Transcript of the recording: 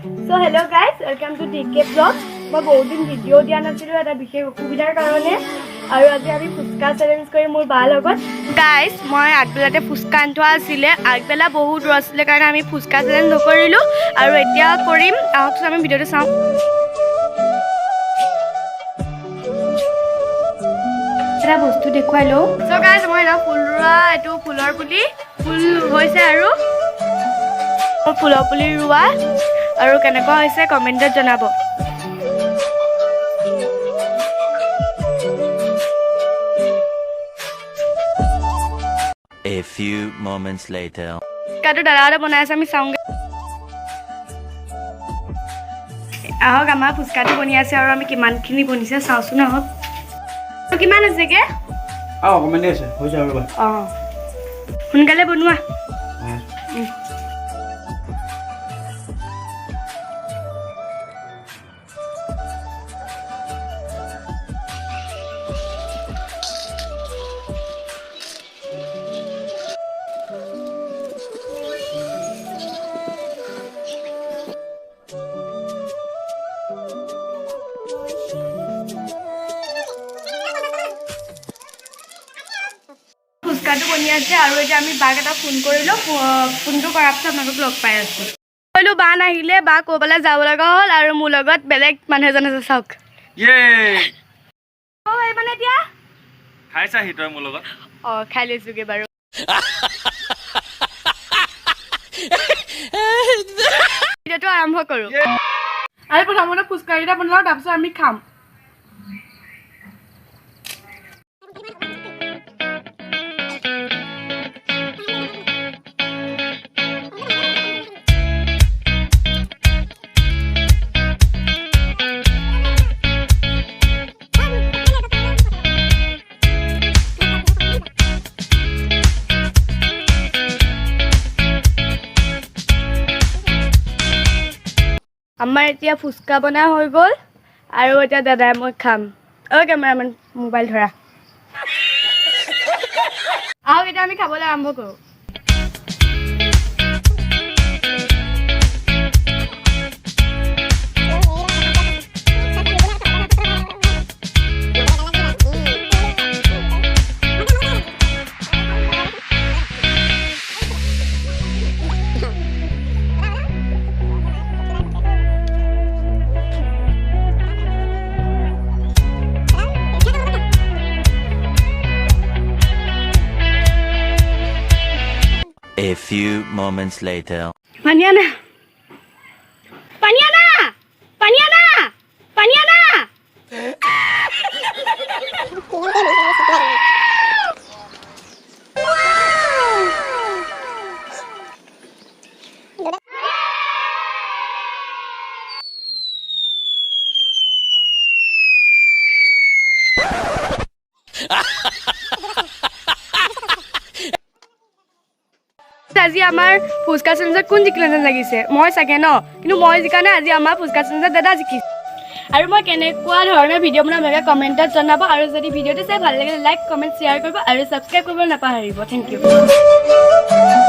So hello guys, welcome to DK Vlog. মই বহুত দিন ভিডিও দিয়া নাছিলো এটা বিশেষ অসুবিধাৰ কাৰণে আৰু আজি আমি ফুসকা চ্যালেঞ্জ কৰি মোৰ বা লগত গাইস মই আগবেলাতে ফুসকা আনথোৱা আছিলে আগবেলা বহুত দূৰ আছিলে কাৰণে আমি ফুসকা চ্যালেঞ্জ নকৰিলো আৰু এতিয়া কৰিম আহকচোন আমি ভিডিওটো চাওঁ এটা বস্তু দেখুৱাই লও সো গাইস মই এটা ফুল ৰুৱা এটো ফুলৰ পুলি ফুল হৈছে আৰু ফুলৰ পুলি ৰুৱা আৰু কেনেকুৱা হৈছে কমেন্টত জনাব A few moments later. কাটো দাদা বনাই আছে আমি চাওঁগে আহক আমাৰ ফুসকাটো বনি আছে আৰু আমি কিমানখিনি বনিছে চাওঁচোন আহক কিমান আছে কে কমেন্ট আছে হৈ যাব ৰবা সোনকালে বনোৱা ফুসকাটো বনি আছে আৰু এতিয়া আমি বাক এটা ফোন কৰিলো ফোনটো কৰাৰ পিছত আপোনালোকক লগ পাই আছো কইলো বা নাহিলে বা ক'বলৈ যাব লগা হ'ল আৰু মোৰ লগত বেলেগ মানুহ এজন আছে চাওক ইয়ে এই মানে এতিয়া খাইছা হিতই মোৰ লগত খাই লৈছোগে বাৰু ভিডিওটো আৰম্ভ কৰো আৰু প্ৰথমতে ফুসকাটা বনাও তাৰপিছত আমি খাম আমাৰ এতিয়া ফুসকা বনা হৈ গল আৰু এতিয়া দাদাই মই খাম কেমেৰামেন মোবাইল ধৰা আহক এতিয়া আমি খাবলৈ আৰম্ভ কৰো A few moments later. Paniana! Paniana! Paniana! Paniana! আজি আমাৰ ফুসকা চ্যালেঞ্জত কোন জিকিলে লাগিছে মই চাগে ন কিন্তু মই জিকা নাই আজি আমাৰ ফুসকা চ্যালেঞ্জত দাদা জিকিছে আৰু মই কেনেকুৱা ধৰণৰ ভিডিও বনাম ভাগে কমেন্টত জনাব আৰু যদি ভিডিওটো চাই ভাল লাগিলে লাইক কমেন্ট শ্বেয়াৰ কৰিব আৰু সাবস্ক্ৰাইব কৰিব নাপাহৰিব থ্যাংক ইউ